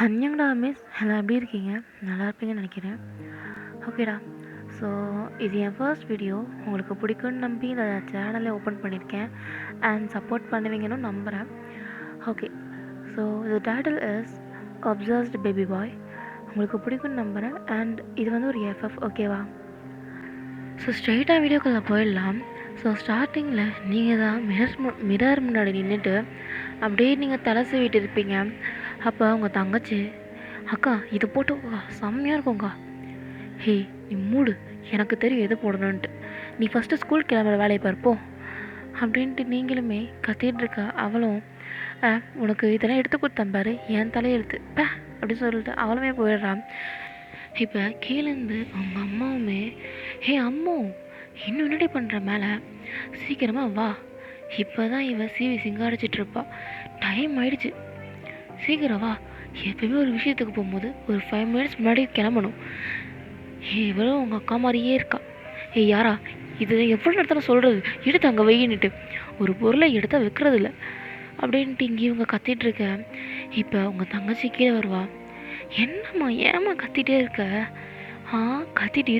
அன்யங்கடா miss எல்லாம் எப்படி இருக்கீங்க? நல்லா இருப்பீங்கன்னு நினைக்கிறேன். ஓகேடா. ஸோ இது என் ஃபர்ஸ்ட் வீடியோ. உங்களுக்கு பிடிக்கும்னு நம்பி இந்த சேனலை ஓப்பன் பண்ணியிருக்கேன் அண்ட் சப்போர்ட் பண்ணுவீங்கன்னு நம்புகிறேன். ஓகே. ஸோ இது டைட்டில் இஸ் அப்சர்வ்ஸ்டு பேபி பாய். உங்களுக்கு பிடிக்கும்னு நம்புகிறேன் அண்ட் இது வந்து ஒரு எஃப்எஃப். ஓகேவா? ஸோ ஸ்ட்ரெயிட்டாக வீடியோக்குள்ளே போயிடலாம். ஸோ ஸ்டார்டிங்கில் நீங்கள் தான் மிரர் முன்னாடி நின்றுட்டு அப்படியே நீங்கள் தலை சீவிட்டு இருப்பீங்க. அப்போ உங்கள் தங்கச்சி, அக்கா இது போட்டுக்கோக்கா, செம்மையாக இருக்கும்க்கா. ஹே நீ மூடு, எனக்கு தெரியும் எது போடணுன்ட்டு, நீ ஃபஸ்ட்டு ஸ்கூல் கிளம்புற வேலையை பார்ப்போ அப்படின்ட்டு நீங்களுமே கத்திட்டு இருக்கா. அவளும் உனக்கு இதெல்லாம் எடுத்து கொடுத்தேன் பாரு, என் தலையெழுத்து பே அப்படின்னு சொல்லிட்டு அவளுமே போயிடுறான். இப்போ கீழேருந்து அவங்க அம்மாவுமே, ஹே அம்மோ இன்னும் என்னடி பண்ணுற மேலே, சீக்கிரமாக வா, இப்போ தான் இவன் சீவி சிங்காரிச்சிட்ருப்பா, டைம் ஆயிடுச்சு, சீக்கிரம் வா. எப்பயுமே ஒரு விஷயத்துக்கு போகும்போது ஒரு 5 மினிட்ஸ் முன்னாடி கிளம்பணும். இவ்வளோ உங்கள் அக்கா மாதிரியே இருக்கா. யாரா இது? எவ்வளோ இடத்துல சொல்கிறது, எடுத்து அங்கே வெயின்னுட்டு ஒரு பொருளை எடுத்தால் வைக்கிறதில்ல அப்படின்ட்டு இங்கே இவங்க கத்திகிட்ருக்க. இப்போ உங்கள் தங்கச்சி கீழே வருவா. என்னம்மா ஏம்மா கத்திகிட்டே இருக்க? கத்திட்டு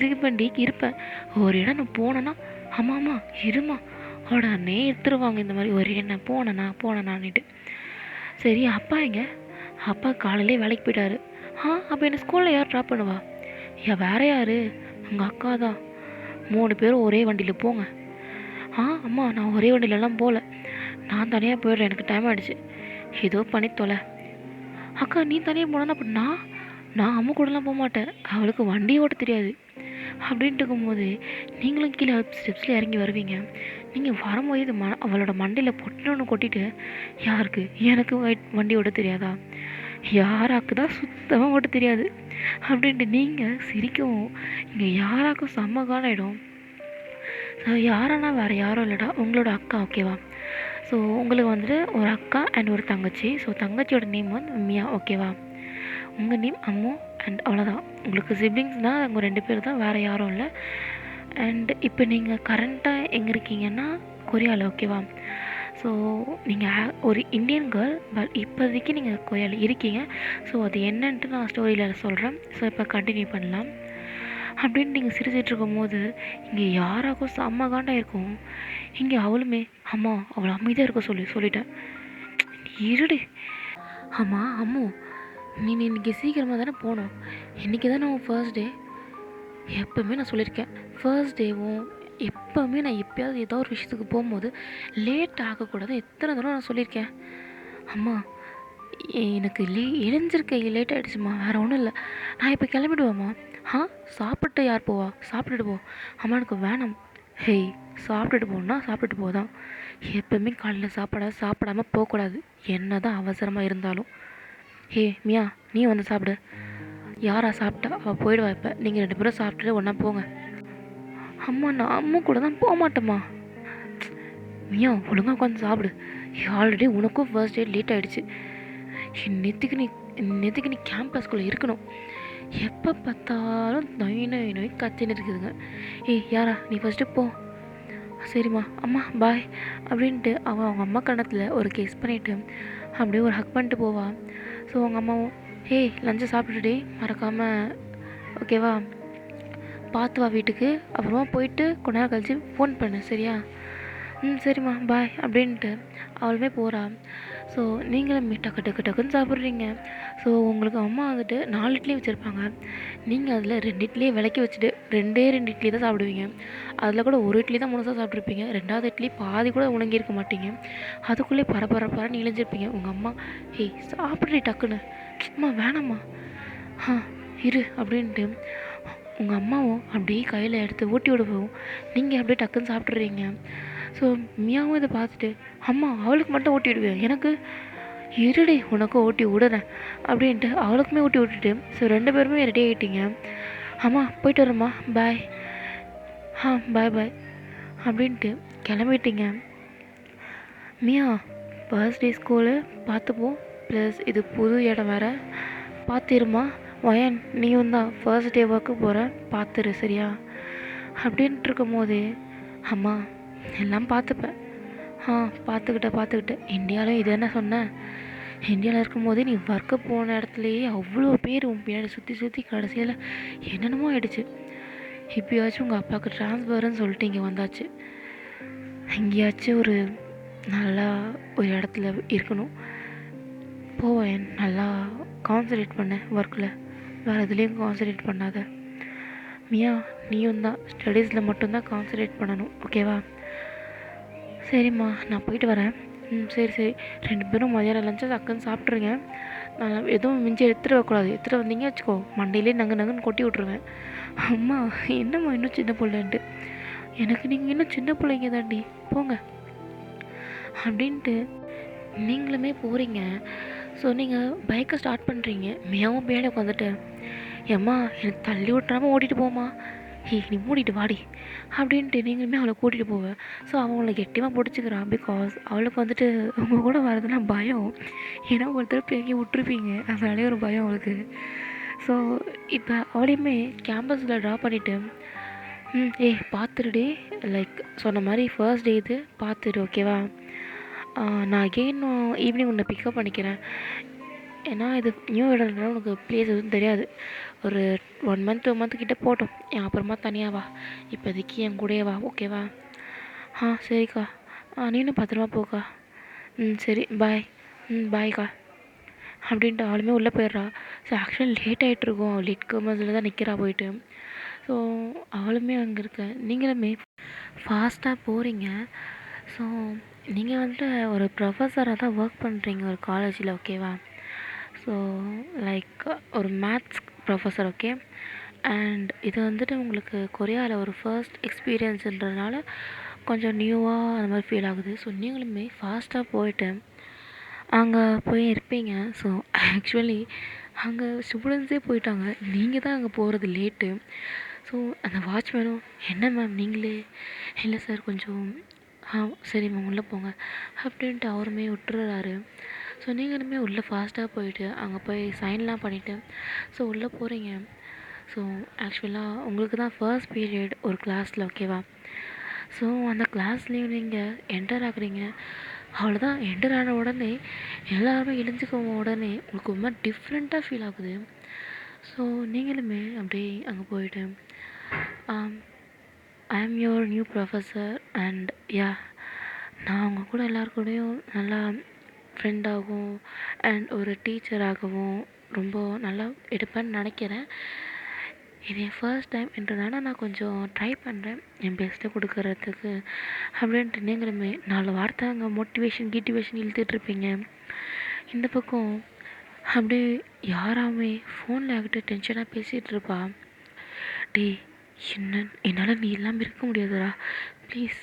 இருப்பேன். ஒரு இடம் நான் போனேன்னா ஆமாம்மா இருமா உடனே எடுத்துருவாங்க. இந்த மாதிரி ஒரு இடம் நான் போனேனான்னுட்டு. சரி அப்பா எங்க? அப்பா காலையிலே வேலைக்கு போயிட்டாரு. அப்போ என்ன ஸ்கூலில் யார் ட்ராப் பண்ணுவா? வேற யார்? உங்கள் அக்கா தான். 3 பேரும் ஒரே வண்டியில் போங்க. அம்மா நான் ஒரே வண்டியிலலாம் போகல, நான் தனியாக போயிடுறேன், எனக்கு டைம் ஆகிடுச்சு, ஏதோ பண்ணி தொலை. அக்கா நீ தனியாக போனா அப்போ நான் அம்மா கூடலாம் போக மாட்டேன், அவளுக்கு வண்டி ஓட்ட தெரியாது அப்படின்ட்டு இருக்கும்போது நீங்களும் கீழே ஸ்டெப்ஸில் இறங்கி வருவீங்க. நீங்கள் வரும்போது இது அவளோட மண்டையில் பொட்டுன்னு கொட்டிட்டு, யாருக்கு? எனக்கு வண்டி ஓட்ட தெரியாதா? யாராக்கு தான் சுத்தமாக ஓட்ட தெரியாது அப்படின்ட்டு நீங்கள் சிரிக்கவும் இங்கே யாராக்கும் செம்ம இடம். ஸோ யாரானா வேறு யாரும் இல்லைடா, உங்களோட அக்கா. ஓகேவா? ஸோ உங்களுக்கு வந்துட்டு ஒரு அக்கா அண்ட் ஒரு தங்கச்சி. ஸோ தங்கச்சியோட நேம் வந்து மியா. ஓகேவா? உங்கள் நேம் அம்மு அண்ட் அவ்வளோதான். உங்களுக்கு சிப்ளிங்ஸ்னால் அவங்க 2 பேர் தான், வேறு யாரும் இல்லை. அண்ட் இப்போ நீங்கள் கரண்ட்டாக எங்கே இருக்கீங்கன்னா கொரியாவில். ஓகேவா? ஸோ நீங்கள் ஒரு இந்தியன் கேர்ள், பட் இப்போதைக்கு நீங்கள் கொரியாவில் இருக்கீங்க. ஸோ அது என்னன்ட்டு நான் ஸ்டோரியில் சொல்கிறேன். ஸோ இப்போ கண்டினியூ பண்ணலாம். அப்படின்னு நீங்கள் சிரிச்சிட்டு இருக்கும்போது இங்கே யாராக்கும் செம்ம காண்டாக இருக்கும். இங்கே அவளுமே, அம்மா அவளை அமைதியாக இருக்க சொல்லிட்டேன். இருடி. ஆமாம் அம்மு, நீ இன்றைக்கி சீக்கிரமாக தானே போகணும், இன்றைக்கி தானே உன் ஃபர்ஸ்ட் டே. எப்போவுமே நான் சொல்லியிருக்கேன், ஃபர்ஸ்ட் டேவும் எப்போவுமே நான் எப்போயாவது ஏதோ ஒரு விஷயத்துக்கு போகும்போது லேட் ஆகக்கூடாது, எத்தனை தடவை நான் சொல்லியிருக்கேன். அம்மா எனக்கு எழுந்திருக்க லேட் ஆகிடுச்சுமா, வேறு ஒன்றும் இல்லை, நான் இப்போ கிளம்பிடுவேம்மா. சாப்பிட்டு யார் போவா? சாப்பிட்டுட்டு போ. அம்மா எனக்கு வேணாம். ஹேய் சாப்பிட்டுட்டு போனா சாப்பிட்டுட்டு போதான், எப்போவுமே காலையில் சாப்பிடாமல் போகக்கூடாது, என்ன தான் அவசரமாக இருந்தாலும். ஹே மியா நீ வந்து சாப்பிடு. யாரா சாப்பிட்டா? அவள் போயிடுவா. இப்போ நீங்கள் 2 பேரும் சாப்பிட்டுட்டு ஒன்றா போங்க. அம்மா நான் அம்மா கூட தான் போக மாட்டேம்மா. மியா ஒழுங்காக உட்காந்து சாப்பிடு. ஆல்ரெடி உனக்கும் ஃபர்ஸ்ட் டே லேட் ஆகிடுச்சு. நேற்றுக்கு நீ கேம்பஸ்குள்ளே இருக்கணும், எப்போ பார்த்தாலும் நோய் கத்தின்னு இருக்குதுங்க. யாரா நீ ஃபஸ்ட்டு போ. சரிம்மா அம்மா பாய் அப்படின்ட்டு அவங்க அம்மா கணத்தில் ஒரு கேஸ் பண்ணிவிட்டு அப்படியே ஒரு ஹக் பண்ணிட்டு போவா. ஸோ அவங்க அம்மாவும், லஞ்சை சாப்பிட்டுட்டே மறக்காமல், ஓகேவா, பார்த்து வா வீட்டுக்கு, அப்புறமா போயிட்டு கொஞ்ச நேரம் கழிச்சு ஃபோன் பண்ணு, சரியா? சரிம்மா பாய் அப்படின்ட்டு அவளுமே போகிறா. ஸோ நீங்களும் டக்குன்னு சாப்பிட்றீங்க. ஸோ உங்களுக்கு அம்மா வந்துட்டு 4 இட்லி வச்சுருப்பாங்க, நீங்கள் அதில் 2 இட்லியை விளக்கி வச்சுட்டு 2 இட்லி தான் சாப்பிடுவீங்க. அதில் கூட ஒரு இட்லி தான் முழுசாக சாப்பிட்ருப்பீங்க, 2வது இட்லி பாதி கூட உணங்கியிருக்க மாட்டீங்க. அதுக்குள்ளே பரபரன்னு இழைஞ்சிருப்பீங்க. உங்கள் அம்மா, சாப்பிட்றீ டக்குன்னு. அம்மா வேணாம்மா, இரு அப்படின்ட்டு உங்கள் அம்மாவும் அப்படியே கையில் எடுத்து ஊட்டி விடுவோம். நீங்கள் அப்படியே டக்குன்னு சாப்பிட்றீங்க. ஸோ மியாவும் இதை பார்த்துட்டு, அம்மா அவளுக்கு மட்டும் ஊட்டி விடுவேன், எனக்கு இருடி உனக்கும் ஊட்டி விடுறேன் அப்படின்ட்டு அவளுக்குமே ஊட்டி விட்டுட்டு, ஸோ 2 பேருமே ரெடி ஆகிட்டீங்க. அம்மா போயிட்டு வரேம்மா பாய். பாய் அப்படின்ட்டு கிளம்பிட்டீங்க. மியா ஃபர்ஸ்ட் டே ஸ்கூலு பார்த்துப்போம், ப்ளஸ் இது புது இடம் வேறு, பார்த்துருமா. வயன் நீயும் தான் ஃபர்ஸ்ட் டே ஒர்க்கு போகிற, பார்த்துரு சரியா அப்படின்ட்டு இருக்கும் போதே, அம்மா எல்லாம் பார்த்துப்பேன். பார்த்துக்கிட்டேன். இந்தியாவிலும் இது என்ன சொன்னேன், இந்தியாவில் இருக்கும்போதே நீ ஒர்க்கு போன இடத்துலையே அவ்வளோ பேர் உன் பின்னாடி சுற்றி சுற்றி கடைசியில் என்னென்னமோ ஆயிடுச்சு. இப்போயாச்சும் உங்கள் அப்பாவுக்கு ட்ரான்ஸ்ஃபர்னு சொல்லிட்டு இங்கே வந்தாச்சு. எங்கேயாச்சும் ஒரு நல்லா ஒரு இடத்துல இருக்கணும். போவேன், நல்லா கான்சன்ட்ரேட் பண்ண ஒர்க்கில், வேறு எதுலேயும் கான்சன்ட்ரேட் பண்ணாத. மியா, நீயும் தான் ஸ்டடீஸில் மட்டும்தான் கான்சன்ட்ரேட் பண்ணணும், ஓகேவா? சரிம்மா, நான் போயிட்டு வரேன். சரி சரி, 2 பேரும் மதியானம் லஞ்சை டக்குன்னு சாப்பிட்ருங்க. நான் எதுவும் மிஞ்சி எடுத்துகிட்டு வரக்கூடாது. எடுத்துகிட்டு வந்தீங்க வச்சுக்கோ, மண்டையிலே நங்குன்னு கொட்டி விட்ருவேன். அம்மா, என்னம்மா இன்னும் சின்ன பிள்ளைன்ட்டு. எனக்கு நீங்கள் இன்னும் சின்ன பிள்ளைங்க தாண்டி, போங்க அப்படின்ட்டு நீங்களுமே போகிறீங்க. ஸோ நீங்கள் பைக்கை ஸ்டார்ட் பண்ணுறீங்க. மியாவும் பின்னாடி உட்காந்துட்டு, ஏம்மா எனக்கு தள்ளி விட்றாமல் ஓட்டிகிட்டு போமா, நீ மூடிட்டு வாடி அப்படின்ட்டு நீங்களுமே அவளை கூட்டிகிட்டு போவேன். ஸோ அவங்கள கெட்டியமாக பிடிச்சிக்கிறான். பிகாஸ் அவளுக்கு வந்துட்டு உங்கள் கூட வரதுனா பயம். ஏன்னா ஒருத்தர் எங்கேயும் விட்டுருப்பீங்க, அதனாலே ஒரு பயம் அவளுக்கு. ஸோ இப்போ அவளையுமே கேம்பஸில் ட்ரா பண்ணிவிட்டு, பார்த்துருடி, லைக் சொன்ன மாதிரி ஃபர்ஸ்ட் டே இது பார்த்துரு, ஓகேவா? நான் அகெயின் ஈவினிங் உன்னை பிக்கப் பண்ணிக்கிறேன். ஏன்னா இது நியூ இடம்னால உனக்கு ப்ளேஸ் எதுவும் தெரியாது. ஒரு 1 மந்த் 2 மந்த் கிட்டே போட்டோம், அப்புறமா தனியாக வா. இப்போதைக்கு என் கூடயே வா, ஓகேவா? சரிக்கா. நீனும் பத்திரமா போக்கா. சரி, பாய். பாய்க்கா அப்படின்ட்டு அவளுமே உள்ளே போயிடுறா. ஸோ ஆக்சுவலி லேட் ஆகிட்ருக்கோம், லேட் கமர்ஸில் தான் நிற்கிறா போயிட்டு. ஸோ அவளுமே அங்கே இருக்க, நீங்களுமே ஃபாஸ்ட்டாக போகிறீங்க. ஸோ நீங்கள் வந்துட்டு ஒரு ப்ரொஃபஸராக தான் ஒர்க் பண்ணுறீங்க ஒரு காலேஜில், ஓகேவா? ஸோ லைக் ஒரு மேத்ஸ் ப்ரொஃபஸர், ஓகே. அண்ட் இது வந்துட்டு உங்களுக்கு கொரியாவில் ஒரு ஃபர்ஸ்ட் எக்ஸ்பீரியன்ஸுன்றதுனால கொஞ்சம் நியூவாக அந்த மாதிரி ஃபீல் ஆகுது. ஸோ நீங்களுமே ஃபாஸ்ட்டாக போயிட்டு அங்கே போய் இருப்பீங்க. ஸோ ஆக்சுவலி அங்கே ஸ்டூடெண்ட்ஸே போயிட்டாங்க, நீங்கள் தான் அங்கே போகிறது லேட்டு. ஸோ அந்த வாட்ச்மேனும், என்ன மேம் நீங்களே? இல்லை சார் கொஞ்சம். சரி மேம் உள்ளே போங்க அப்படின்ட்டு அவருமே விட்டுறாரு. ஸோ நீங்களுமே உள்ளே ஃபாஸ்ட்டாக போயிட்டு அங்கே போய் சைன்லாம் பண்ணிவிட்டு ஸோ உள்ளே போகிறீங்க. ஸோ ஆக்சுவலாக உங்களுக்கு தான் ஃபர்ஸ்ட் பீரியட் ஒரு கிளாஸில், ஓகேவா? ஸோ அந்த கிளாஸ்லேயும் நீங்கள் என்டர் ஆகுறீங்க. அவ்வளோதான், என்டர் ஆன உடனே எல்லாருமே இழிஞ்சுக்கும் உடனே உங்களுக்கு ரொம்ப டிஃப்ரெண்ட்டாக ஃபீல் ஆகுது. ஸோ நீங்களுமே அப்படியே அங்கே போயிட்டு, ஐ am your new professor and நான் அவங்க கூட எல்லாருக்கூடையும் நல்லா ஃப்ரெண்டாகவும் அண்ட் ஒரு டீச்சராகவும் ரொம்ப நல்லா எடுப்பேன்னு நினைக்கிறேன். இது என் ஃபர்ஸ்ட் டைம்ன்றதுனால நான் கொஞ்சம் ட்ரை பண்ணுறேன் என் பெஸ்ட்டை கொடுக்கறதுக்கு அப்படின்ட்டு. நீங்களுமே 4 வார்த்தை அங்கே மோட்டிவேஷன் இழுத்துட்ருப்பீங்க. இந்த பக்கம் அப்படியே யாராமே ஃபோனில் ஆகிட்டு டென்ஷனாக பேசிகிட்டு இருப்பா. என்னால் நீ இல்லாமல் இருக்க முடியாதுடா, ப்ளீஸ்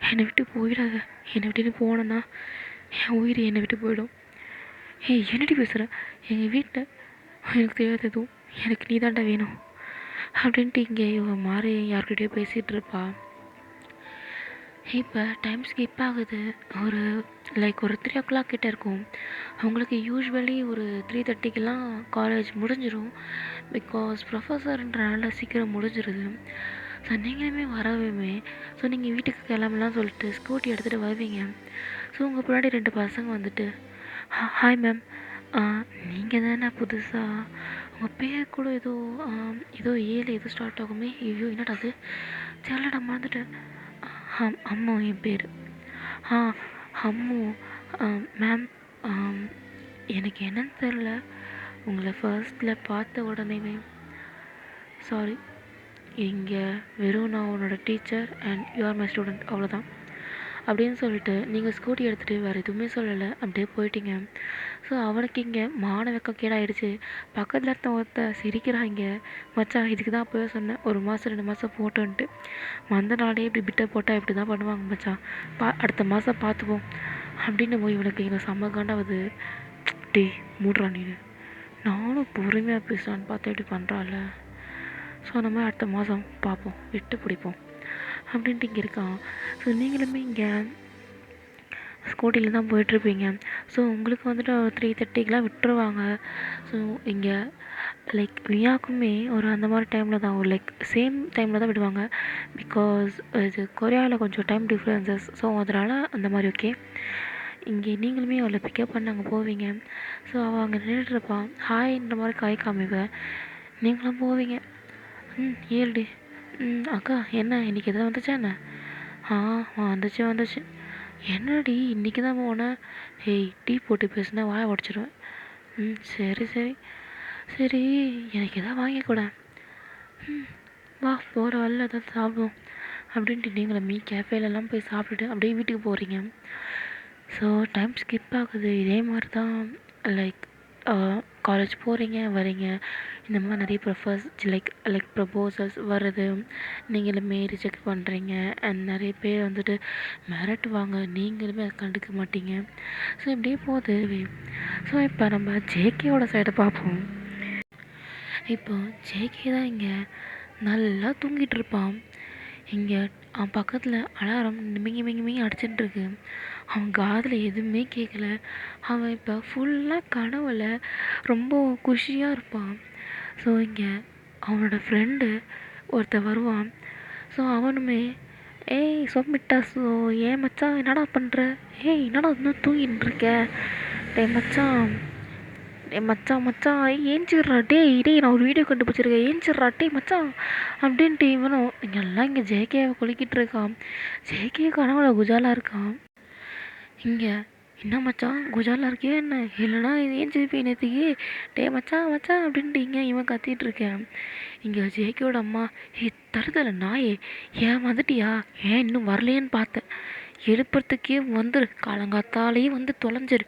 என்னை விட்டு போயிடாத. என்னை விட்டு போனேன்னா என் உயிர் என்னை விட்டு போயிடும். என்னடி பேசுகிற? எங்கள் வீட்டில் எனக்கு தெரியாது எதுவும், எனக்கு நீ தாண்டா வேணும் அப்படின்ட்டு இங்கே இவன் மாறி யார்கிட்டயோ பேசிகிட்டு இருப்பா. இப்போ டைம் ஸ்கிப் ஆகுது. ஒரு 3 o'clock கிட்டே இருக்கும். அவங்களுக்கு யூஸ்வலி ஒரு 3:30க்கெலாம் காலேஜ் முடிஞ்சிடும். பிகாஸ் ப்ரொஃபஸர்ன்றனால சீக்கிரம் முடிஞ்சிருது. ஸோ நீங்களுமே வரவே, ஸோ நீங்கள் வீட்டுக்கு கிளம்பலாம் சொல்லிட்டு ஸ்கூட்டி எடுத்துகிட்டு வருவீங்க. ஸோ உங்கள் பின்னாடி 2 பசங்க வந்துட்டு, ஹாய் மேம், நீங்கள் தானே புதுசாக, உங்கள் பேர் கூட ஏதோ 7 ஏதோ ஸ்டார்ட் ஆகுமே, ஐயோ என்னடா அது தெரியலடா மறந்துட்டேன். அம்மு என் பேர். அம்மு மேம், எனக்கு என்னன்னு தெரில, உங்களை ஃபர்ஸ்ட்டில் பார்த்த உடனேவே சாரி, இங்கே வெறும் நான் உன்னோட teacher and you are my student, அவ்வளோதான் அப்படின்னு சொல்லிட்டு நீங்கள் ஸ்கூட்டி எடுத்துகிட்டு வேறு எதுவுமே சொல்லலை, அப்படியே போயிட்டீங்க. ஸோ அவனுக்கு இங்கே மான வெக்கம் கேடாயிடுச்சு. பக்கத்தில் ஒருத்த சிரிக்கிறாங்க, மச்சான் இதுக்கு தான் அப்போவே சொன்னேன் 1 மாதம் 2 மாதம் போட்டோன்ட்டு, வந்த நாளே இப்படி பிட்டை போட்டால் இப்படி தான் பண்ணுவாங்க மச்சான், அடுத்த மாதம் பார்த்துப்போம் அப்படின்னு போய் இவனுக்கு இங்கே செம்ம காண்டாவது. மூடுறான் நீ, நானும் பொறுமையாக பேசலான்னு பார்த்தா இப்படி பண்ணுறாள். ஸோ நம்ம அடுத்த மாதம் பார்ப்போம், விட்டு பிடிப்போம் அப்படின்ட்டு இங்கே இருக்கான். ஸோ நீங்களுமே இங்கே ஸ்கூட்டியில் தான் போயிட்டுருப்பீங்க. ஸோ உங்களுக்கு வந்துட்டு 3:30க்கெலாம் விட்டுருவாங்க. ஸோ இங்கே மியாக்குமே ஒரு அந்த மாதிரி டைமில் தான், ஒரு சேம் டைமில் தான் விடுவாங்க. பிகாஸ் இது கொரியாவில் கொஞ்சம் டைம் டிஃப்ரென்சஸ், ஸோ அதனால் அந்த மாதிரி ஓகே. இங்கே நீங்களுமே அவளை பிக்கப் பண்ண அங்கே போவீங்க. ஸோ அவள் அங்கே நின்றுட்டுருப்பான். ஹாய்ன்ற மாதிரி கை காமிப்பேன். நீங்களும் போவீங்க. ஏழுடி. அக்கா என்ன இன்றைக்கி எதாவது வந்துச்சா என்ன? வந்துச்சு. என்னடி இன்றைக்கி தான் போனேன்? ஏய் டீ போட்டு பேசுனா வாயை உடச்சிருவேன். சரி சரி சரி எனக்கு எதாவது வாங்கிக்கூட. வா போகிற வழியில் ஏதாவது சாப்பிடுவோம் அப்படின்ட்டு நீங்களும் கேஃபேலெல்லாம் போய் சாப்பிட்டுட்டு அப்படியே வீட்டுக்கு போகிறீங்க. ஸோ டைம் ஸ்கிப் ஆகுது. இதே மாதிரி தான் லைக் காலேஜ் போகிறீங்க வரீங்க, இந்த மாதிரி நிறைய ப்ரப்போசல்ஸ் வருது, நீங்களுமே ரிஜெக்ட் பண்ணுறீங்க. அண்ட் நிறைய பேர் வந்துட்டு மிரட்டுவாங்க, நீங்களுமே அதை கண்டுக்க மாட்டீங்க. ஸோ இப்படியே போகுது. ஸோ இப்போ நம்ம ஜேகேவோட சைடை பார்ப்போம். இப்போ ஜேகே தான் இங்கே நல்லா தூங்கிட்டு இருப்பான். இங்கே அவன் பக்கத்தில் அலாரம் மிங்கி மிங்கி மிங்கி அடிச்சுட்டுருக்கு. அவன் காதில் எதுவுமே கேட்கல. அவன் இப்போ ஃபுல்லாக கனவுல ரொம்ப குஷியாக இருப்பான். ஸோ இங்கே அவனோட ஃப்ரெண்டு ஒருத்தன் வருவான். ஸோ அவனுமே ஏய் சொம்மிட்டா. ஸோ ஏன் மச்சான் என்னடா பண்ணுற? ஏய் என்னடா இன்னும் தூங்கிட்டு இருக்க? டேய் மச்சான் மச்சான் ஏஞ்சிடுறா. டேய் நான் ஒரு வீடியோ கண்டுபிடிச்சிருக்கேன், ஏஞ்சிடுறா டேய் மச்சான் அப்படின்ட்டு இவனும் இங்கெல்லாம் இங்கே ஜேகேவை குளிக்கிட்டு இருக்கான். ஜேகே கனவுல குஜாலாக இருக்கான். இங்கே என்ன மச்சான் குஜாலாக இருக்கியா என்ன? இல்லைனா இது ஏஞ்சிருப்பேன் நேற்றுக்கு. டேய் மச்சான் அப்படின்ட்டு இவன் கத்திட்டு இருக்கேன். இங்கே ஜேகேயோட அம்மா தருதலை நாயே ஏன் வந்துட்டியா? ஏன் இன்னும் வரலையேன்னு பார்த்தேன், எழுப்புறதுக்கே வந்துரு, காலங்காத்தாலேயே வந்து தொலைஞ்சிரு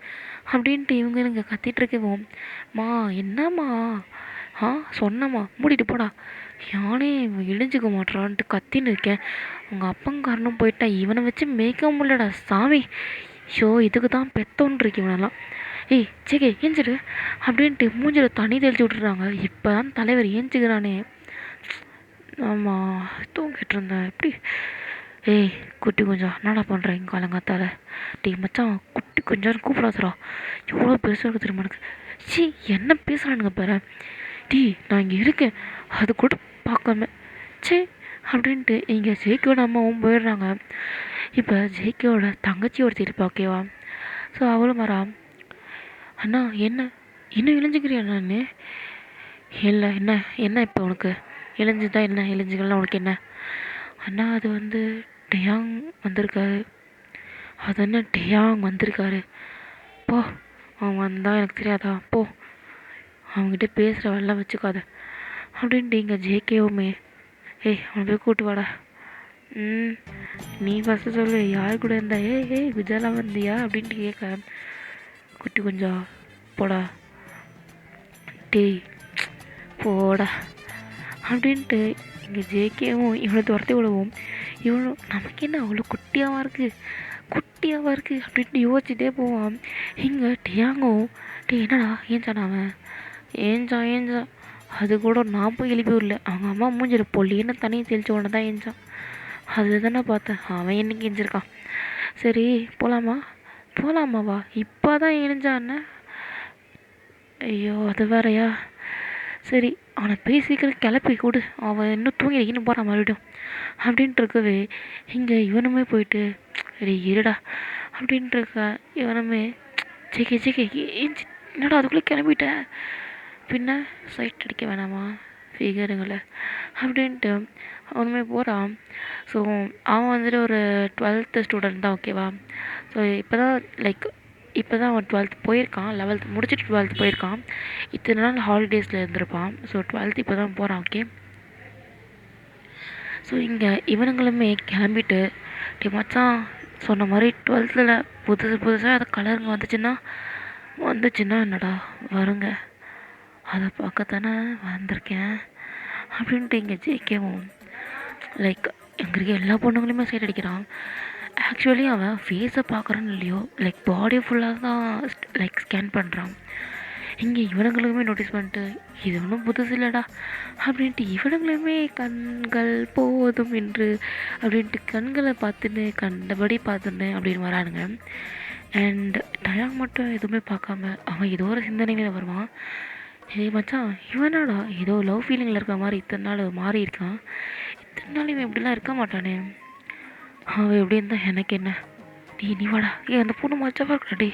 அப்படின்ட்டு இங்கே கத்திட்டு இருக்கவோம். என்னம்மா சொன்னம்மா மூடிட்டு போடா. யானே இழிஞ்சிக்க மாட்டான்ட்டு கத்தின்னு இருக்கேன். உங்கள் அப்பங்காரனும் போயிட்டா, இவனை வச்சு மேய்க்க முடியலடா சாமி. இதுக்கு தான் பெத்தோன்றிருக்கு இவனெல்லாம். ஏய் சேகே ஏஞ்சிடு அப்படின்ட்டு மூஞ்சில் தண்ணி தெளிச்சு விட்டுறாங்க. இப்போ தான் தலைவர் ஏஞ்சிக்கிறானே. ஆமாம் தூங்கிட்டு இருந்தேன் எப்படி. ஏய் குட்டி கொஞ்சம் என்னடா பண்ணுறேன் இங்கே காலங்காத்தால? டேய் மச்சான் குட்டி கொஞ்சம் கூப்பிடாதரா, எவ்வளோ பெருசாக இருக்குது தெரியுமா எனக்கு. என்ன பேசுகிறானுங்க பாரு. நான் இங்கே இருக்கேன் அது கூட பார்க்காம அப்படின்ட்டு இங்கே ஜேகேவோட அம்மாவும் போயிடுறாங்க. இப்போ ஜேகேவோட தங்கச்சி ஒருத்தி இருப்பா ஓகேவா. ஸோ அவளும் வரா. அண்ணா என்ன இன்னும் இழிஞ்சிக்கிறியா? நான் இல்லை என்ன இப்போ உனக்கு இழிஞ்சுதான் என்ன? இழிஞ்சுக்கலாம் உனக்கு என்ன? அண்ணா அது வந்து டெயாங் வந்திருக்காரு. அது என்ன டெயாங் வந்திருக்காரு? போ, அவன் வந்தால் எனக்கு தெரியாதா? போ, அவங்ககிட்ட பேசுகிற வெள்ளம் வச்சுக்காத அப்படின்ட்டு இங்கே ஜேகேவுமே அவனை போய் கூட்டு வாடா. நீ ஃபஸ்ட்டு சொல்லு யார் கூட இருந்தா? ஏய் விஜயலாம் வந்தியா அப்படின்ட்டு கேட்க. குட்டி கொஞ்சம் போடா டேய் போடா அப்படின்ட்டு இங்கே ஜேகேவும் இவனை துரத்தி விடுவோம். இவனும் நமக்கு என்ன அவ்வளோ குட்டியாவாக இருக்குது அப்படின்ட்டு யோசிச்சுட்டே போவான். இங்கே டியாங்கும் என்னடா ஏஞ்சானா அவன்? ஏஞ்சான் அது கூட நான் போய் எழுப்பி விடல, அவங்க அம்மா மூஞ்சில் பொல்லின்னு தண்ணியை தெளிச்ச உடனே தான் ஏஞ்சான். அது தானே பார்த்தேன். அவன் என்னைக்கு ஏஞ்சிருக்கான். சரி போகலாமாவா? இப்போ தான் எழுஞ்சான்னு? ஐயோ அது வேறையா? சரி அவனை சீக்கிரம் கிளப்பி கொடு, அவன் இன்னும் தூங்கின்னு போகிறான் மறுபடியும் அப்படின்ட்டு இருக்கவே இங்கே இவனுமே போயிட்டு இருடா அப்படின்ட்டு இருக்க. இவனுமே ஜேகே ஏஞ்சி என்னடா அதுக்குள்ளே கிளம்பிட்ட, பின்ன சைட் அடிக்க வேணாமா ஃபிகருங்களை அப்படின்ட்டு அவனுமே போகிறான். ஸோ அவன் வந்துட்டு ஒரு 12th ஸ்டூடெண்ட் தான் ஓகேவா. ஸோ இப்போ தான் அவன் 12th போயிருக்கான், 11th முடிச்சுட்டு 12th போயிருக்கான். இத்தனை நாள் ஹாலிடேஸில் இருந்திருப்பான். ஸோ 12th இப்போ தான் போகிறான் ஓகே. ஸோ இங்கே இவனுங்களுமே கிளம்பிட்டு மச்சான் சொன்ன மாதிரி 12th புதுசாக அதை கலருங்க வந்துச்சுன்னா என்னடா வருங்க, அதை பார்க்கத்தானே வந்திருக்கேன் அப்படின்ட்டு இங்கே ஜேகேவும் எங்கே இருக்க எல்லா பொண்ணுங்களுமே சைட் அடிக்கிறான். ஆக்சுவலி அவன் ஃபேஸை பார்க்குறான்னு இல்லையோ பாடி ஃபுல்லாக தான் ஸ்கேன் பண்ணுறான். இங்கே இவனுங்களுமே நோட்டீஸ் பண்ணிட்டு இது ஒன்றும் புதுசு இல்லைடா அப்படின்ட்டு இவனுங்களுமே கண்கள் போதும் என்று அப்படின்ட்டு கண்களை கண்டபடி பார்த்துன்னு அப்படின்னு வரானுங்க. அண்ட் டயாங் மட்டும் எதுவுமே பார்க்காம அவன் ஏதோ ஒரு சிந்தனைகளை வருவான். மச்சான் இவனாடா ஏதோ லவ் ஃபீலிங்கில் இருக்க மாதிரி இத்தனை நாள் மாறி இருக்கான். இத்தனை நாள் இவன் இப்படிலாம் இருக்க மாட்டானே, அவன் எப்படி இருந்தால் எனக்கு என்ன? நீ வாடா அந்த பொண்ணு மச்சப்பா இருக்கா டே,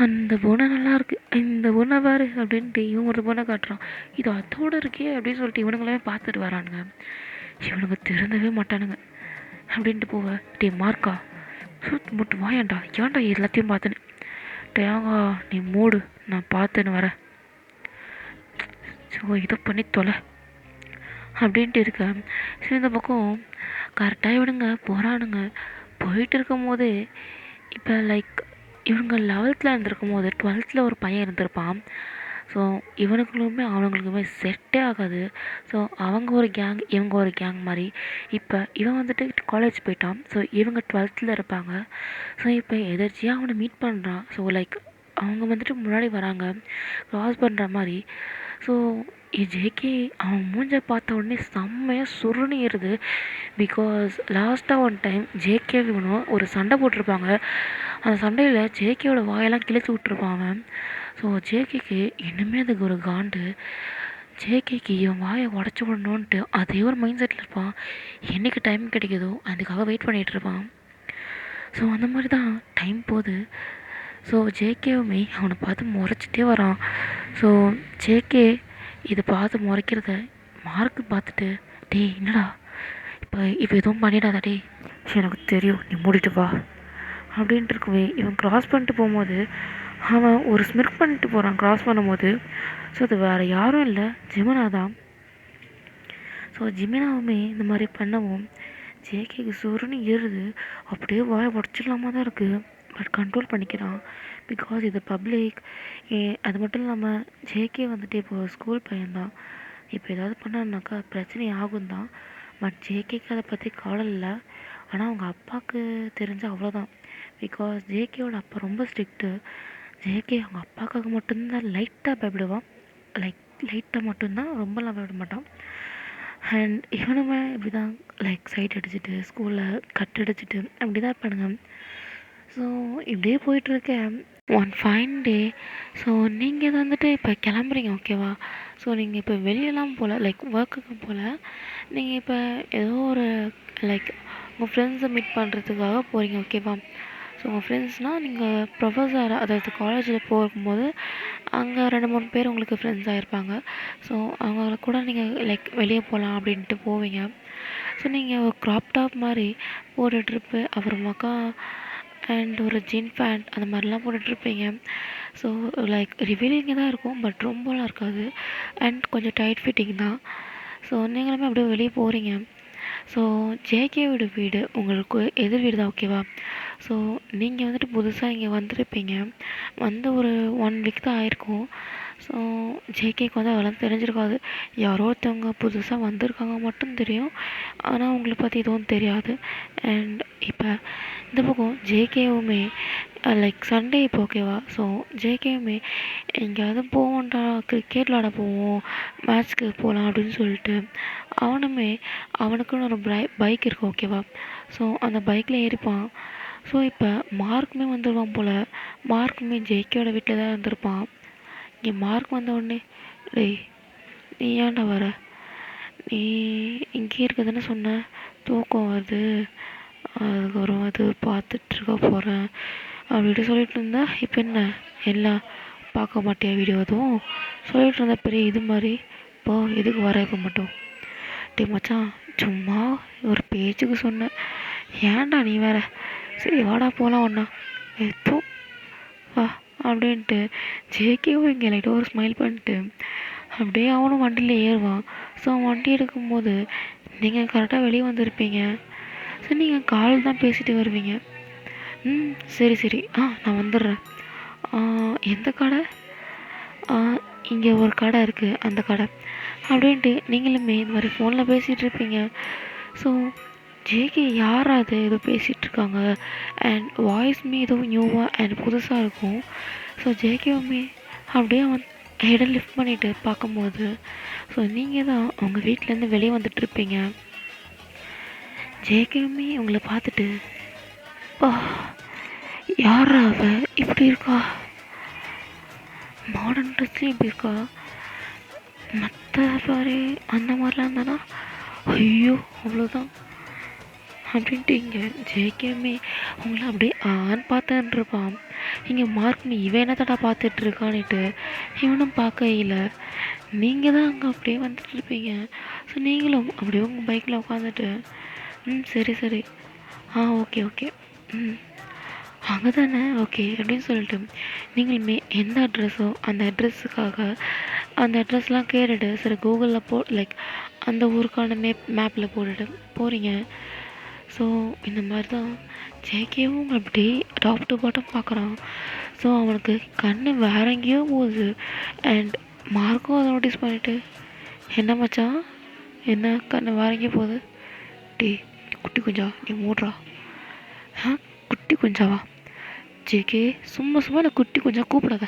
அந்த பொண்ணை நல்லா இருக்கு, இந்த பொண்ணை பாரு அப்படின்ட்டு இவன் ஒரு பொண்ணை காட்டுறான். இது அதோட இருக்கே அப்படின்னு சொல்லிட்டு இவனுங்களே பார்த்துட்டு வரானுங்க. இவனுங்க திருந்தவே மாட்டானுங்க அப்படின்ட்டு போவ. டே மார்க்கா மட்டும் வாயேன்டா, ஏன்டா எல்லாத்தையும் பார்த்துன்னு டேங்கா நீ மூடு, நான் பார்த்துன்னு வரேன், ஸோ இதை பண்ணி தொலை அப்படின்ட்டு இருக்க. சரி இந்த பக்கம் கரெக்டாக இவனுங்க போகிறானுங்க. போயிட்டு இருக்கும் போது இப்போ லைக் இவங்க 11th இருந்திருக்கும் போது 12th ஒரு பையன் இருந்திருப்பான். ஸோ இவனுங்களுமே அவனுங்களுக்குமே செட்டே ஆகாது. ஸோ அவங்க ஒரு கேங், இவங்க ஒரு கேங் மாதிரி. இப்போ இவன் வந்துட்டு காலேஜ் போயிட்டான். ஸோ இவங்க 12th இருப்பாங்க. ஸோ இப்போ எதர்ச்சியாக அவனை மீட் பண்ணுறான். ஸோ லைக் அவங்க வந்துட்டு முன்னாடி வராங்க க்ராஸ் பண்ணுற மாதிரி. ஸோ ஜேகே அவன் மூஞ்சை பார்த்த உடனே செம்மையாக சுருணிடுது. பிகாஸ் லாஸ்ட்டாக ஒன் டைம் ஜேகே இவனும் ஒரு சண்டை போட்டிருப்பாங்க. அந்த சண்டையில் ஜேகேயோட வாயெல்லாம் கிழிச்சு விட்ருப்பான் அவன். ஸோ ஜேகேக்கு இன்னுமே அதுக்கு ஒரு காண்டு. ஜேகேக்கு இவன் வாயை உடச்சி விடணுன்ட்டு அதே ஒரு மைண்ட் செட்டில் இருப்பான். என்றைக்கு டைம் கிடைக்குதோ அதுக்காக வெயிட் பண்ணிகிட்டு இருப்பான். ஸோ அந்த மாதிரி தான் டைம் போகுது. ஸோ ஜேகேவுமே அவனை பார்த்து முறைச்சிட்டே வரான். ஸோ ஜேகே இதை பார்த்து முறைக்கிறத மார்க்கு பார்த்துட்டு டேய் என்னடா இப்போ எதுவும் பண்ணிடாதா டே, எனக்கு தெரியும் நீ மூடிட்டு வா அப்படின்ட்டு இருக்குவே. இவன் க்ராஸ் பண்ணிட்டு போகும்போது அவன் ஒரு ஸ்மிர்க் பண்ணிட்டு போகிறான் க்ராஸ் பண்ணும்போது. ஸோ அது வேறு யாரும் இல்லை, ஜிமினா தான். ஸோ ஜிமினாவுமே இந்த மாதிரி பண்ணவும் ஜேகேக்கு சுருன்னு ஏறுது. அப்படியே வாயை உடச்சிடலாமா தான் இருக்குது. பட் கண்ட்ரோல் பண்ணிக்கிறான். பிகாஸ் இது பப்ளிக். அது மட்டும் இல்லாமல் ஜேகே வந்துட்டு இப்போ ஸ்கூல் பையன்தான். இப்போ ஏதாவது பண்ணான்னாக்கா பிரச்சனை ஆகும் தான். பட் ஜேகேக்கு அதை பற்றி கவலை இல்லை. ஆனால் அவங்க அப்பாவுக்கு தெரிஞ்ச அவ்வளோதான். பிகாஸ் ஜேகேவோட அப்பா ரொம்ப ஸ்ட்ரிக்ட்டு. ஜேகே அவங்க அப்பாவுக்காக மட்டும்தான் லைட்டாக பயப்படுவான். லைட்டாக மட்டும்தான், ரொம்பலாம் பயப்பட மாட்டான். அண்ட் இவனுமே இப்படி தான் லைக் சைட் அடிச்சுட்டு ஸ்கூலில் கட் அடிச்சுட்டு அப்படி தான் இருப்பானுங்க. ஸோ இப்படியே போயிட்டுருக்கேன். One fine day. ஸோ நீங்கள் வந்துட்டு இப்போ கிளம்புறீங்க ஓகேவா. ஸோ நீங்கள் இப்போ வெளியெல்லாம் போகல, லைக் ஒர்க்குக்கு போகல. நீங்கள் இப்போ ஏதோ ஒரு லைக் உங்கள் ஃப்ரெண்ட்ஸை மீட் பண்ணுறதுக்காக போகிறீங்க ஓகேவா. ஸோ உங்கள் ஃப்ரெண்ட்ஸ்னால் நீங்கள் ப்ரொஃபஸர் அதாவது காலேஜில் போகும்போது அங்கே 2-3 பேர் உங்களுக்கு ஃப்ரெண்ட்ஸ் ஆகிருப்பாங்க. ஸோ அவங்கள கூட நீங்கள் லைக் வெளியே போகலாம் அப்படின்ட்டு போவீங்க. ஸோ நீங்கள் ஒரு க்ராப் டாப் மாதிரி போட்டுட்ருப்பு, அப்புறமாக்கா அண்ட் ஒரு ஜீன் பேண்ட் அந்த மாதிரிலாம் போட்டுட்ருப்பீங்க. ஸோ லைக் ரிவீலிங்காக தான் இருக்கும், பட் ரொம்பலாம் இருக்காது. அண்ட் கொஞ்சம் டைட் ஃபிட்டிங் தான். ஸோ நீங்களுமே அப்படியே வெளியே போகிறீங்க. ஸோ ஜேகேவோட வீடு உங்களுக்கு எதிர் வீடு தான் ஓகேவா. ஸோ நீங்கள் வந்துட்டு புதுசாக இங்கே வந்திருப்பீங்க. வந்து ஒரு 1 வீக் தான் ஆயிருக்கும். ஸோ ஜேகேக்கு வந்து அதெல்லாம் தெரிஞ்சிருக்காது. யாரோ ஒருத்தவங்க புதுசாக வந்திருக்காங்க மட்டும் தெரியும். ஆனால் உங்களை பற்றி எதுவும் தெரியாது. அண்ட் இப்போ இந்த பக்கம் ஜேகேவுமே லைக் சண்டே இப்போ ஓகேவா. ஸோ ஜேகேவுமே எங்கேயாவது போவோம்டா, கிரிக்கெட் விளாட போவோம், மேட்ச்க்கு போகலாம் அப்படின்னு சொல்லிட்டு அவனுமே அவனுக்குன்னு ஒரு பைக் இருக்கும் ஓகேவா. ஸோ அந்த பைக்கில் ஏறிப்பான். ஸோ இப்போ மார்க்குமே வந்துடுவான் போல். மார்க்குமே ஜேகேயோட வீட்டில் தான் இருந்திருப்பான். இங்கே மார்க் வந்த உடனே டேய் நீ ஏன்டா வர, நீ இங்கே இருக்கதானே சொன்ன, தூக்கம் வருது அதுக்கப்புறம் அது பார்த்துட்ருக்க போகிறேன் அப்படின்ட்டு சொல்லிட்டு இருந்தா. இப்போ என்ன எல்லாம் பார்க்க மாட்டியா வீடியோ அதுவும் சொல்லிட்டு இருந்தா பெரிய இது மாதிரி. இப்போ எதுக்கு வர இப்போ மட்டும். டே மச்சான் சும்மா ஒரு பேச்சுக்கு சொன்னேன், ஏன்டா நீ வேற, சரி வாடா போகலாம் ஒன்றா எத்தோ வா அப்படின்ட்டு ஜேகேவும் இங்கே லைட்டாக ஒரு ஸ்மைல் பண்ணிட்டு அப்படியே அவனும் வண்டியில் ஏறுவான். ஸோ வண்டி எடுக்கும்போது நீங்கள் கரெக்டாக வெளியே வந்திருப்பீங்க. சரி நீங்கள் கால் தான் பேசிட்டு வருவீங்க. சரி சரி நான் வந்துடுறேன். எந்த கடை, இங்கே ஒரு கடை இருக்குது அந்த கடை அப்படின்ட்டு நீங்களுமே இந்த மாதிரி ஃபோனில் பேசிகிட்டு இருப்பீங்க. ஸோ ஜேகே யாராவது ஏதோ பேசிகிட்ருக்காங்க அண்ட் வாய்ஸ்மே ஏதோ நியூவாக அண்ட் புதுசாக இருக்கும். ஸோ ஜேகேவுமே அப்படியே ஹெடை லிஃப்ட் பண்ணிவிட்டு பார்க்கும்போது ஸோ நீங்கள் தான் அவங்க வீட்டிலேருந்து வெளியே வந்துட்டுருப்பீங்க. ஜேகேவுமே உங்களை பார்த்துட்டு யாரா அவ இப்படி இருக்கா, மாடர்ன் ட்ரெஸ்லேயும் இப்படி இருக்கா, மற்ற பாரு அந்த மாதிரிலாம் இருந்தானா ஐயோ அவ்வளோதான் அப்படின்ட்டு இங்கே ஜேகேமே உங்களை அப்படியே பார்த்துட்டுருப்பான். இங்கே மார்க்னு இவன் என்னத்தடா பார்த்துட்ருக்கான்னுட்டு இவனும் பார்க்கையில் நீங்கள் தான் அங்கே அப்படியே வந்துட்டு இருப்பீங்க. ஸோ நீங்களும் அப்படியே உங்கள் பைக்கில் உட்காந்துட்டு சரி சரி ஓகே ஓகே அங்கே தானே ஓகே அப்படின்னு சொல்லிட்டு நீங்களுமே எந்த அட்ரஸோ அந்த அட்ரஸுக்காக அந்த அட்ரஸ்லாம் கேட்டுட்டு சரி கூகுளில் லைக் அந்த ஊருக்கான மேப்பில் போட்டுட்டு போகிறீங்க. ஸோ இந்த மாதிரி தான் ஜேகேவும் உங்களை அப்படி டாப் டு பாட்டம் பார்க்குறான். ஸோ அவனுக்கு கண் வேற எங்கேயோ போகுது. அண்ட் மார்க்கும் அதை நோட்டீஸ் பண்ணிவிட்டு என்ன மச்சான் என்ன கண் வேற எங்கேயோ போகுது, டே குட்டி குஞ்சா நீ மூடுறா. குட்டி குஞ்சாவா ஜேகே சும்மா சும்மா நான் குட்டி கொஞ்சம் கூப்பிடாத,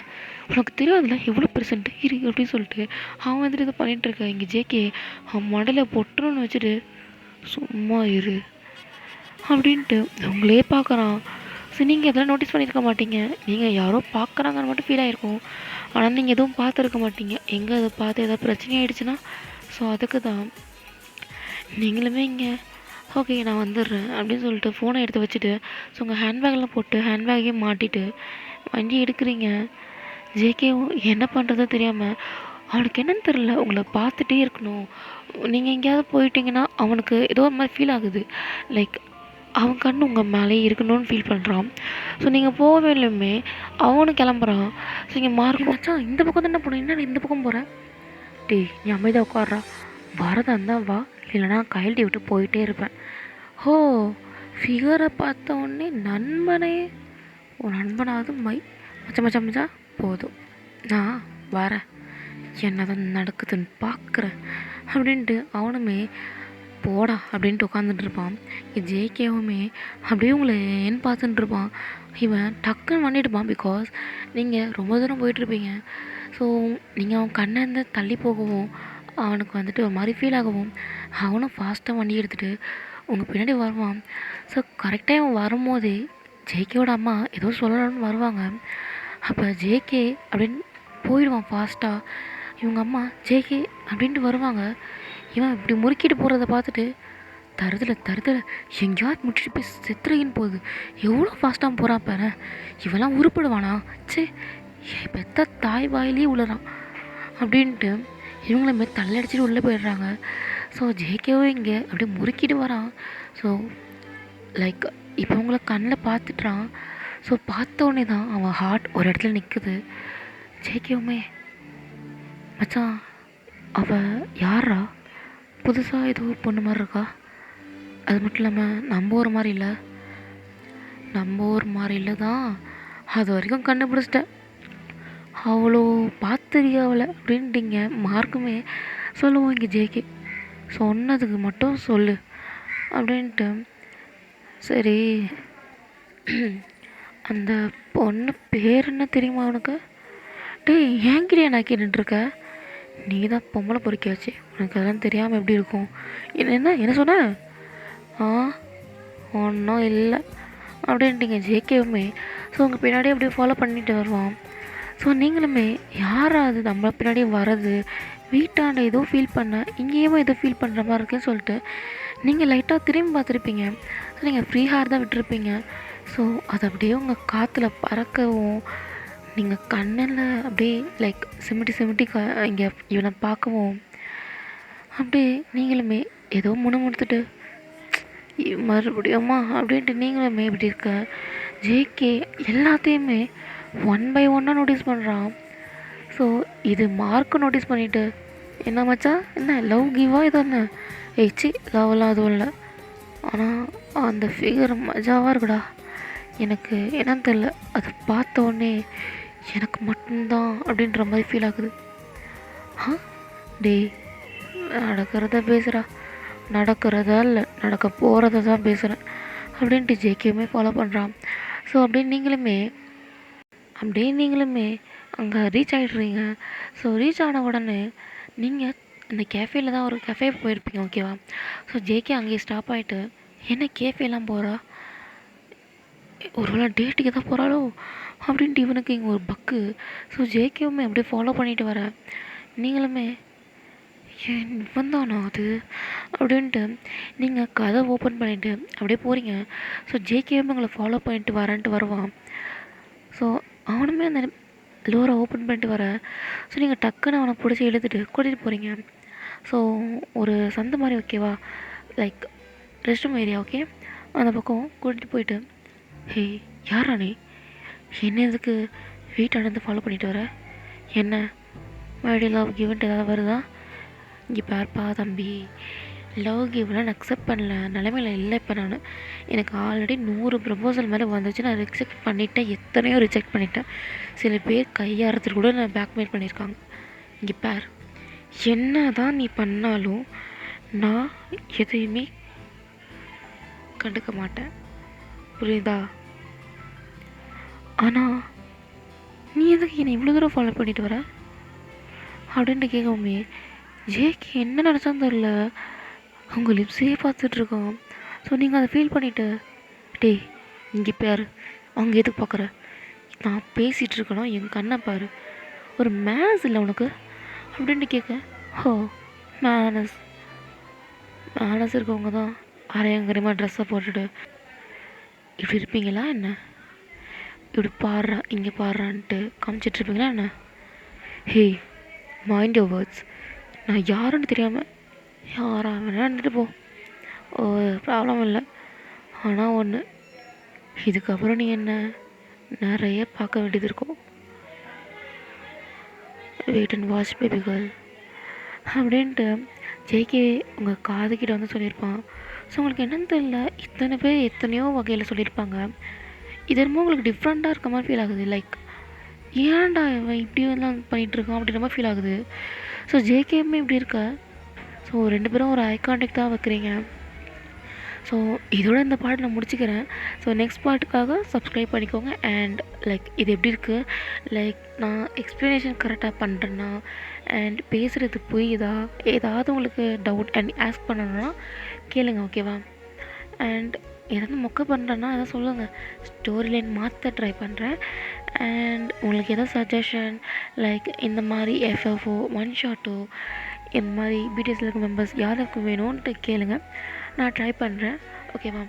உனக்கு தெரியாதுல்ல எவ்வளோ பெர்சன்ட் இரு அப்படின்னு சொல்லிட்டு அவன் வந்துட்டு இதை பண்ணிகிட்ருக்க. இங்கே ஜேகே அவன் மடையில் பொட்டுன்னு வச்சுட்டு சும்மா இரு அப்படின்ட்டு உங்களே பார்க்குறான். ஸோ நீங்கள் எதெல்லாம் நோட்டீஸ் பண்ணியிருக்க மாட்டீங்க, நீங்கள் யாரோ பார்க்குறாங்கன்னு மட்டும் ஃபீல் ஆகிருக்கும். ஆனால் நீங்கள் எதுவும் பார்த்துருக்க மாட்டீங்க. எங்கே அதை பார்த்து எதாவது பிரச்சனை ஆகிடுச்சுன்னா ஸோ அதுக்கு தான் நீங்களுமே இங்கே ஓகே நான் வந்துடுறேன் அப்படின்னு சொல்லிட்டு ஃபோனை எடுத்து வச்சுட்டு ஸோ உங்கள் ஹேண்ட்பேக்கில் போட்டு ஹேண்ட்பேக்கையும் மாட்டிட்டு வண்டி எடுக்கிறீங்க. ஜேகேவும் என்ன பண்ணுறதோ தெரியாமல் அவனுக்கு என்னன்னு தெரில உங்களை பார்த்துட்டே இருக்கணும். நீங்கள் எங்கேயாவது போயிட்டீங்கன்னா அவனுக்கு ஏதோ ஒரு மாதிரி ஃபீல் ஆகுது. லைக் அவன் கண்ணு உங்கள் மேலே இருக்கணும்னு ஃபீல் பண்ணுறான். ஸோ நீங்கள் போகவே இல்லையுமே அவனும் கிளம்புறான். ஸோ இங்கே மார்க் மச்சான் இந்த பக்கம் தானே போகணும், என்ன இந்த பக்கம் போகிறேன், டே நீ அமைதியாக உட்கார்றா, வரதா இருந்தால் வா இல்லைனா கையெழுத்தி விட்டு போயிட்டே இருப்பேன். ஹோ ஃபிகரை பார்த்த உடனே நண்பனே உன் நண்பனாவது மச்சா மச்சா மச்சா போதும் நான் வரேன் என்னதான் நடக்குதுன்னு பார்க்குறேன் அப்படின்ட்டு அவனுமே போடா அப்படின்ட்டு உட்காந்துட்டு இருப்பான். ஜேகேவுமே அப்படியே உங்களை ஏன்னு பார்த்துட்டு இருப்பான். இவன் டக்குன்னு பண்ணிட்டுப்பான். பிகாஸ் நீங்கள் ரொம்ப தூரம் போயிட்டுருப்பீங்க. ஸோ நீங்கள் அவன் கண்ணை இருந்து தள்ளி போகவும் அவனுக்கு வந்துட்டு ஒரு மாதிரி ஃபீல் ஆகவும் அவனும் ஃபாஸ்ட்டாக வண்டி எடுத்துகிட்டு உங்கள் பின்னாடி வருவான். ஸோ கரெக்டாக அவன் வரும்போதே ஜேகேவோட அம்மா ஏதோ சொல்லணும்னு வருவாங்க. அப்போ ஜேகே அப்படின்னு போயிடுவான் ஃபாஸ்ட்டாக. இவங்க அம்மா ஜேகே அப்படின்ட்டு வருவாங்க. இவன் இப்படி முறுக்கிட்டு போகிறத பார்த்துட்டு தருதலை எங்கேயாவது முடிச்சுட்டு போய் செத்துறகின்னு போகுது, எவ்வளோ ஃபாஸ்ட்டாக போகிறான் பாரு, இவெல்லாம் உருப்பிடுவானா, சே பெத்த தாய் வாயிலே உளறான் அப்படின்ட்டு இவங்களுமே தள்ளடிச்சிட்டு உள்ளே போயிடுறாங்க. ஸோ ஜேகேவும் இங்கே அப்படியே முறுக்கிட்டு வரான். ஸோ லைக் இப்போ உங்களை கண்ணில் பார்த்துட்றான். ஸோ பார்த்தோடனே தான் அவன் ஹார்ட் ஒரு இடத்துல நிற்குது. ஜேகேவுமே மச்சான் அவள் யாரா, புதுசாக ஏதோ பொண்ணு மாதிரி இருக்கா, அது மட்டும் இல்லாமல் நம்ம ஒரு மாதிரி இல்லை தான், அது வரைக்கும் கண்டுபிடிச்சிட்டேன், அவ்வளோ பார்த்துறியா அவளை அப்படின்ட்டிங்க. மார்க்குமே சொல்லுவோம் இங்கே ஜேகே சொன்னதுக்கு மட்டும் சொல்லு அப்படின்ட்டு. சரி அந்த பொண்ணு பேர் என்ன தெரியுமா உனக்கு, டேய் ஏங்கிறியா நான் கேட்டுருக்க, நீ தான் பொம்பளை பொறுக்கியாச்சு, உனக்கு அதெல்லாம் தெரியாமல் எப்படி இருக்கும், என்ன சொன்ன, ஒன்றும் இல்லை அப்படின்ட்டிங்க ஜேகேவுமே. ஸோ உங்கள் பின்னாடியே அப்படியே ஃபாலோ பண்ணிட்டு வருவான். ஸோ நீங்களுமே யாரா அது நம்ம பின்னாடியே வர்றது, வீட்டாண்ட ஏதோ ஃபீல் பண்ண இங்கேயுமே ஏதோ ஃபீல் பண்ணுற மாதிரி இருக்குன்னு சொல்லிட்டு நீங்கள் லைட்டாக திரும்பி பார்த்துருப்பீங்க. ஸோ நீங்கள் ஃப்ரீ ஹேர் தான் விட்டுருப்பீங்க. ஸோ அது அப்படியே உங்கள் காற்றுல பறக்கவும் நீங்கள் கண்ணில் அப்படியே லைக் சிமிட்டி இங்கே இவனை பார்க்கவும் அப்படியே நீங்களுமே ஏதோ முணுமுணுத்துட்டு மறுபடியும்மா அப்படின்ட்டு நீங்களுமே இப்படி இருக்க. ஜேகே எல்லாத்தையுமே ஒன் பை ஒன்னாக நோட்டீஸ் பண்ணுறான். ஸோ இது மார்க்கு நோட்டீஸ் பண்ணிவிட்டு என்ன மச்சா என்ன லவ் கிவா இது என்ன, சி லவ்லாம் அதுவும் இல்லை, ஆனால் அந்த ஃபிகர் மஜாவாக இருக்குடா, எனக்கு என்னன்னு தெரில, அதை பார்த்த உடனே எனக்கு மட்டும்தான் அப்படின்ற மாதிரி ஃபீல் ஆகுது. டேய் நடக்கிறத பேசுகிறா, நடக்கிறதா இல்லை நடக்க போகிறத தான் பேசுகிறேன் அப்படின்ட்டு ஜேகேவுமே ஃபாலோ பண்ணுறான். ஸோ அப்படியே நீங்களுமே அங்கே ரீச் ஆகிடுறீங்க. ஸோ ரீச் ஆன உடனே நீங்கள் இந்த கேஃபேல தான் ஒரு கேஃபே போயிருப்பீங்க ஓகேவா. ஸோ ஜேகே அங்கேயே ஸ்டாப் ஆகிட்டு என்ன கேஃபேலாம் போகிறா, ஒருவேளை டேட்டுக்கு தான் போகிறாளோ அப்படின்ட்டு இவனுக்கு இங்கே ஒரு பக்கு. ஸோ ஜேகேவுமே அப்படியே ஃபாலோ பண்ணிட்டு வர நீங்களுமே ஏன் இவன் தானா அது அப்படின்ட்டு நீங்கள் கதை ஓப்பன் பண்ணிவிட்டு அப்படியே போகிறீங்க. ஸோ ஜேகேவும் உங்களை ஃபாலோ பண்ணிட்டு வரேன்ட்டு வருவான். ஸோ அவனுமே அந்த டோரை ஓப்பன் பண்ணிட்டு வர, ஸோ நீங்கள் டக்குன்னு அவனை பிடிச்சி இழுத்துட்டு கூட்டிகிட்டு போகிறீங்க. ஸோ ஒரு சந்து மாதிரி ஓகேவா, like rest room area okay, அந்த பக்கம் கூட்டிகிட்டு போயிட்டு, ஹே யாரா நீ, என்ன இதுக்கு வீட்டானது ஃபாலோ பண்ணிட்டு வர, என்ன மறுபடி லவ் கிவன்ட்டு ஏதாவது வருதா, இங்கே பார்ப்பா தம்பி, லவ் கிவ்லாம் நான் அக்செப்ட் பண்ணல நிலமையில இல்லை. இப்போ நான் எனக்கு ஆல்ரெடி 100 ப்ரப்போசல் மேலே வந்துச்சு, நான் ரிஜெக்ட் பண்ணிட்டேன், எத்தனையோ ரிஜெக்ட் பண்ணிட்டேன். சில பேர் கையாறதுக்கு கூட நான் பேக்மெயில் பண்ணியிருக்காங்க. இங்கே பார், என்ன தான் நீ பண்ணாலும் நான் எதையுமே கண்டுக்க மாட்டேன், புரியுதா? ஆனால் நீ எதுக்கு என்னை இவ்வளோ தூரம் ஃபாலோ பண்ணிட்டு வர அப்படின்ட்டு கேட்கவுமே ஜேக்கு என்ன நினச்சான்னு தெரில, அவங்க லிப்ஸே பார்த்துட்ருக்கோம். ஸோ நீங்கள் அதை ஃபீல் பண்ணிவிட்டு, டேய் இங்கே பேர் அவங்க எதுக்கு பார்க்குற, நான் பேசிகிட்டு இருக்கணும், என் கண்ணை பாரு, ஒரு மேனஸ் இல்லை உனக்கு அப்படின்ட்டு கேட்க, ஹோ மேனஸ் மேனஸ் இருக்கவங்க தான் அரையங்கரமாக ட்ரெஸ்ஸை போட்டுட்டு இப்படி இருப்பீங்களா என்ன, இப்படி பாடுறா இங்கே பாடுறான்ட்டு காமிச்சிட்ருப்பீங்களா என்ன? ஹே மைண்ட் யோர் வேர்ட்ஸ், நான் யாருன்னு தெரியாமல் யாராக வேணா இருந்துட்டு போ, ப்ராப்ளம் இல்லை. ஆனால் ஒன்று, இதுக்கப்புறம் நீ என்ன நிறைய பார்க்க வேண்டியது இருக்கும், wait and watch baby girl அப்படின்ட்டு ஜேகே உங்கள் காதுகிட்ட வந்து சொல்லியிருப்பான். ஸோ உங்களுக்கு என்னன்னு தெரியல, இத்தனை பேர் எத்தனையோ வகையில் சொல்லியிருப்பாங்க, இது என்னமோ உங்களுக்கு டிஃப்ரெண்ட்டாக இருக்க மாதிரி ஃபீல் ஆகுது. லைக் ஏன்டா இவன் இப்படி எல்லாம் பண்ணிகிட்ருக்கான் அப்படின்ற மாதிரி ஃபீல் ஆகுது. ஸோ ஜேகேமே இப்படி இருக்க, ஸோ 2 பேரும் ஒரு ஐ கான்டாக்ட் தான் வைக்கிறீங்க. ஸோ இதோட இந்த பார்ட் நான் முடிச்சுக்கிறேன். ஸோ நெக்ஸ்ட் பார்ட்டுக்காக சப்ஸ்கிரைப் பண்ணிக்கோங்க. அண்ட் லைக் இது எப்படி இருக்குது, லைக் நான் எக்ஸ்ப்ளனேஷன் கரெக்டாக பண்ணுறேன்னா அண்ட் பேசுகிறது புரியுதா, ஏதாவது உங்களுக்கு டவுட் அண்ட் ஆஸ்க் பண்ணணுன்னா கேளுங்க ஓகேவா. அண்ட் ஏதாவது மொக்க பண்ணுறேன்னா எதாவது சொல்லுங்கள், ஸ்டோரி லைன் மாற்ற ட்ரை பண்ணுறேன். அண்ட் உங்களுக்கு எதாவது சஜஷன் லைக் இந்த மாதிரி எஃப்எஃப்ஓ ஒன் ஷாட்டோ இந்த மாதிரி பிடிஎஸ்ல இருக்க மெம்பர்ஸ் யாருக்கு வேணும்ன்ட்டு கேளுங்க, நான் ட்ரை பண்ணுறேன் ஓகேவா.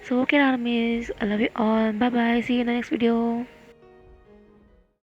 So okay miss, I love you all, bye bye, see you in the next video.